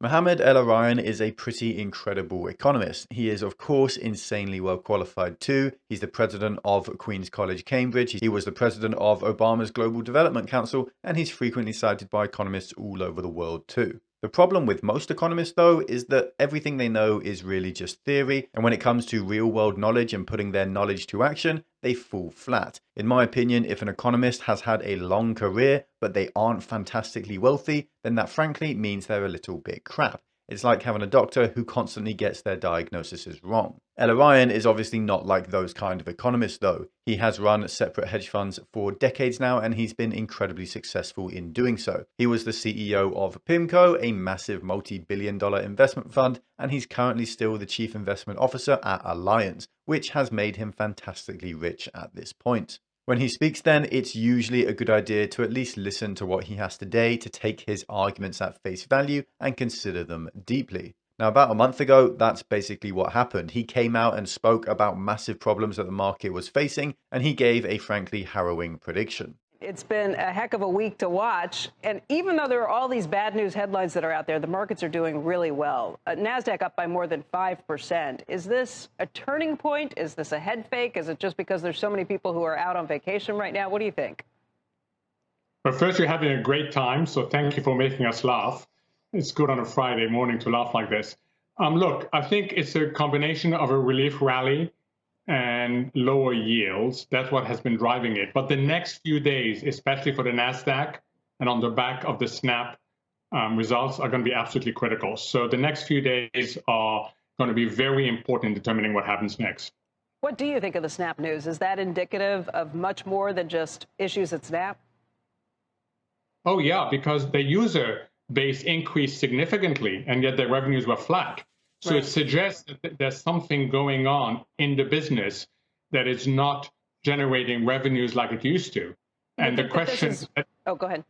Mohammed El-Erian is a pretty incredible economist. He is, of course, insanely well qualified too. He's the president of Queen's College, Cambridge. He was the president of Obama's Global Development Council, and he's frequently cited by economists all over the world too. The problem with most economists, though, is that everything they know is really just theory, and when it comes to real-world knowledge and putting their knowledge to action, they fall flat. In my opinion, if an economist has had a long career, but they aren't fantastically wealthy, then that frankly means they're a little bit crap. It's like having a doctor who constantly gets their diagnoses wrong. El-Erian is obviously not like those kind of economists though. He has run separate hedge funds for decades now and he's been incredibly successful in doing so. He was the CEO of PIMCO, a massive multi-billion-dollar investment fund, and he's currently still the chief investment officer at Alliance, which has made him fantastically rich at this point. When he speaks then, it's usually a good idea to at least listen to what he has to say to take his arguments at face value and consider them deeply. Now, about a month ago, that's basically what happened. He came out and spoke about massive problems that the market was facing, and he gave a frankly harrowing prediction. It's been a heck of a week to watch. And even though there are all these bad news headlines that are out there, the markets are doing really well. NASDAQ up by more than 5%. Is this a turning point? Is this a head fake? Is it just because there's so many people who are out on vacation right now? What do you think? Well, first, you're having a great time, so thank you for making us laugh. It's good on a Friday morning to laugh like this. Look, I think it's a combination of a relief rally and lower yields. That's what has been driving it. But the next few days, especially for the NASDAQ and on the back of the Snap results, are going to be absolutely critical. So the next few days are going to be very important in determining what happens next. What do you think of the Snap news? Is that indicative of much more than just issues at Snap? Oh, yeah, because the user base increased significantly, and yet their revenues were flat. So It suggests that there's something going on in the business that is not generating revenues like it used to. And the question... Oh, go ahead.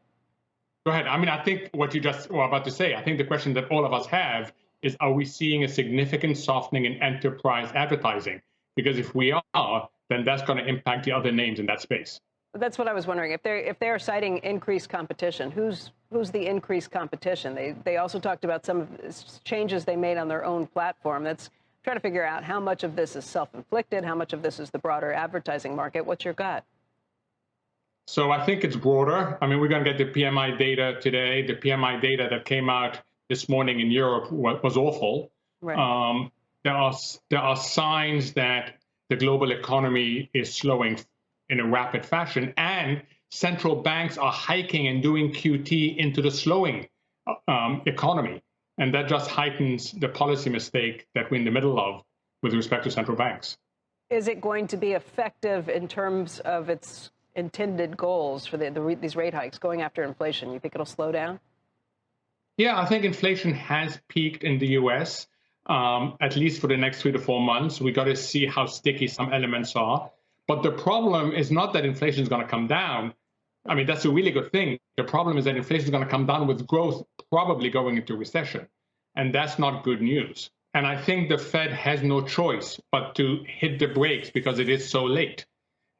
Go ahead. I mean, I think what you just were about to say, I think the question that all of us have is, are we seeing a significant softening in enterprise advertising? Because if we are, then that's going to impact the other names in that space. That's what I was wondering. If they're citing increased competition, who's the increased competition? They also talked about some of the changes they made on their own platform. That's trying to figure out how much of this is self-inflicted, how much of this is the broader advertising market. What's your gut? So I think it's broader. I mean, we're going to get the PMI data today. The PMI data that came out this morning in Europe was awful. Right. There are signs that the global economy is slowing in a rapid fashion, and central banks are hiking and doing QT into the slowing economy. And that just heightens the policy mistake that we're in the middle of with respect to central banks. Is it going to be effective in terms of its intended goals for these rate hikes, going after inflation? You think it'll slow down? Yeah, I think inflation has peaked in the US, at least for the next 3 to 4 months. We got to see how sticky some elements are. But the problem is not that inflation is going to come down. I mean, that's a really good thing. The problem is that inflation is going to come down with growth probably going into recession. And that's not good news. And I think the Fed has no choice but to hit the brakes because it is so late.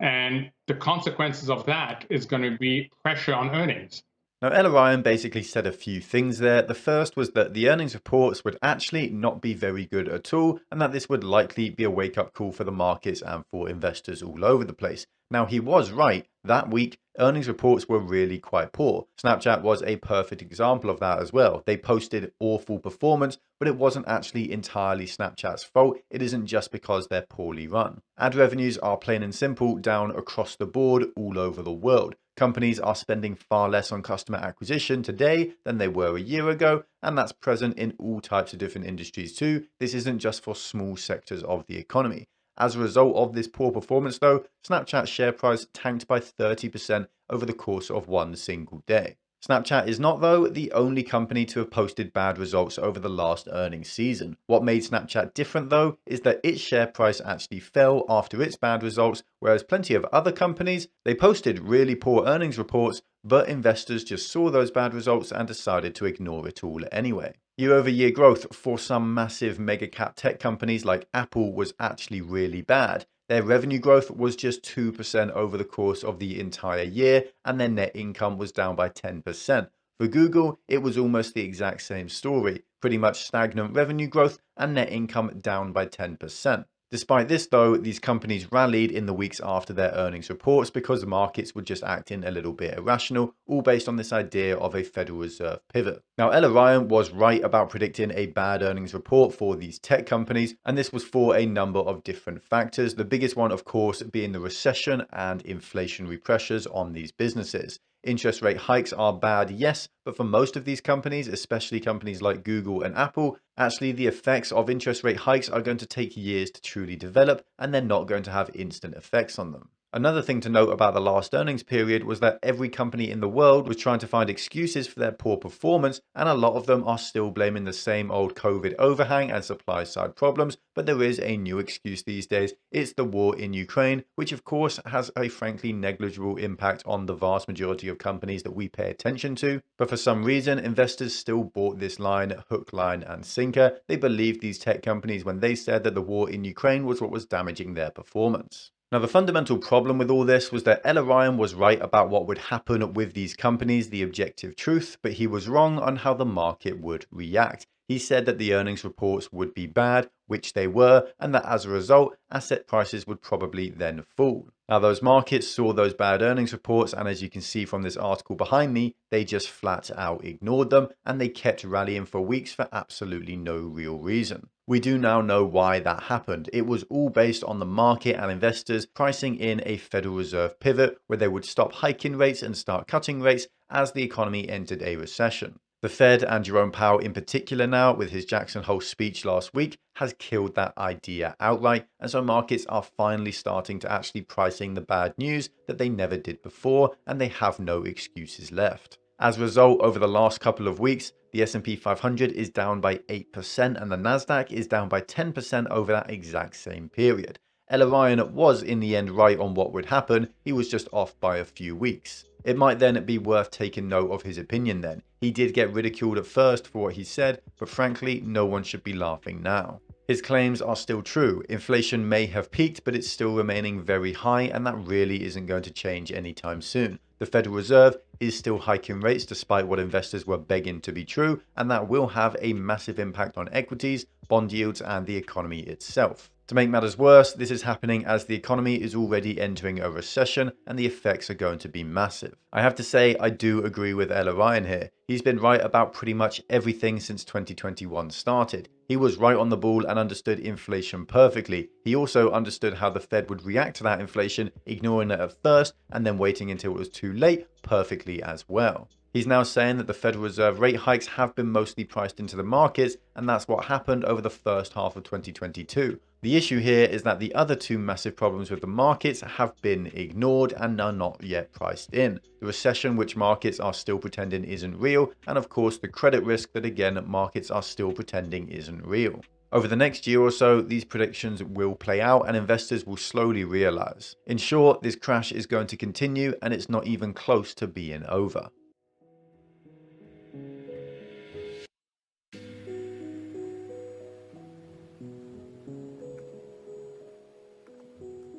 And the consequences of that is going to be pressure on earnings. Now, El-Erian basically said a few things there. The first was that the earnings reports would actually not be very good at all, and that this would likely be a wake-up call for the markets and for investors all over the place. Now, he was right. That week, earnings reports were really quite poor. Snapchat was a perfect example of that as well. They posted awful performance, but it wasn't actually entirely Snapchat's fault. It isn't just because they're poorly run. Ad revenues are plain and simple down across the board all over the world. Companies are spending far less on customer acquisition today than they were a year ago, and that's present in all types of different industries too. This isn't just for small sectors of the economy. As a result of this poor performance though, Snapchat's share price tanked by 30% over the course of one single day. Snapchat is not, though, the only company to have posted bad results over the last earnings season. What made Snapchat different, though, is that its share price actually fell after its bad results, whereas plenty of other companies, they posted really poor earnings reports, but investors just saw those bad results and decided to ignore it all anyway. Year-over-year growth for some massive mega-cap tech companies like Apple was actually really bad. Their revenue growth was just 2% over the course of the entire year, and their net income was down by 10%. For Google, it was almost the exact same story, pretty much stagnant revenue growth and net income down by 10%. Despite this though, these companies rallied in the weeks after their earnings reports because the markets were just acting a little bit irrational, all based on this idea of a Federal Reserve pivot. Now, El-Erian was right about predicting a bad earnings report for these tech companies, and this was for a number of different factors. The biggest one, of course, being the recession and inflationary pressures on these businesses. Interest rate hikes are bad, yes, but for most of these companies, especially companies like Google and Apple, actually the effects of interest rate hikes are going to take years to truly develop, and they're not going to have instant effects on them. Another thing to note about the last earnings period was that every company in the world was trying to find excuses for their poor performance, and a lot of them are still blaming the same old COVID overhang and supply side problems, but there is a new excuse these days. It's the war in Ukraine, which of course has a frankly negligible impact on the vast majority of companies that we pay attention to. But for some reason, investors still bought this line, hook, line, and sinker. They believed these tech companies when they said that the war in Ukraine was what was damaging their performance. Now, the fundamental problem with all this was that El-Erian was right about what would happen with these companies, the objective truth, but he was wrong on how the market would react. He said that the earnings reports would be bad, which they were, and that as a result, asset prices would probably then fall. Now, those markets saw those bad earnings reports, and as you can see from this article behind me, they just flat out ignored them, and they kept rallying for weeks for absolutely no real reason. We do now know why that happened. It was all based on the market and investors pricing in a Federal Reserve pivot where they would stop hiking rates and start cutting rates as the economy entered a recession. The Fed and Jerome Powell in particular now, with his Jackson Hole speech last week, has killed that idea outright, and so markets are finally starting to actually price in the bad news that they never did before, and they have no excuses left. As a result, over the last couple of weeks, the S&P 500 is down by 8% and the Nasdaq is down by 10% over that exact same period. El-Erian was in the end right on what would happen, he was just off by a few weeks. It might then be worth taking note of his opinion then. He did get ridiculed at first for what he said, but frankly, no one should be laughing now. His claims are still true. Inflation may have peaked, but it's still remaining very high, and that really isn't going to change anytime soon. The Federal Reserve is still hiking rates despite what investors were begging to be true, and that will have a massive impact on equities, bond yields, and the economy itself. To make matters worse, this is happening as the economy is already entering a recession and the effects are going to be massive. I have to say I do agree with El-Erian here. He's been right about pretty much everything since 2021 started. He was right on the ball and understood inflation perfectly. He also understood how the Fed would react to that inflation, ignoring it at first and then waiting until it was too late perfectly as well. He's now saying that the Federal Reserve rate hikes have been mostly priced into the markets, and that's what happened over the first half of 2022. The issue here is that the other two massive problems with the markets have been ignored and are not yet priced in. The recession, which markets are still pretending isn't real, and of course the credit risk that again markets are still pretending isn't real. Over the next year or so, these predictions will play out and investors will slowly realize. In short, this crash is going to continue and it's not even close to being over.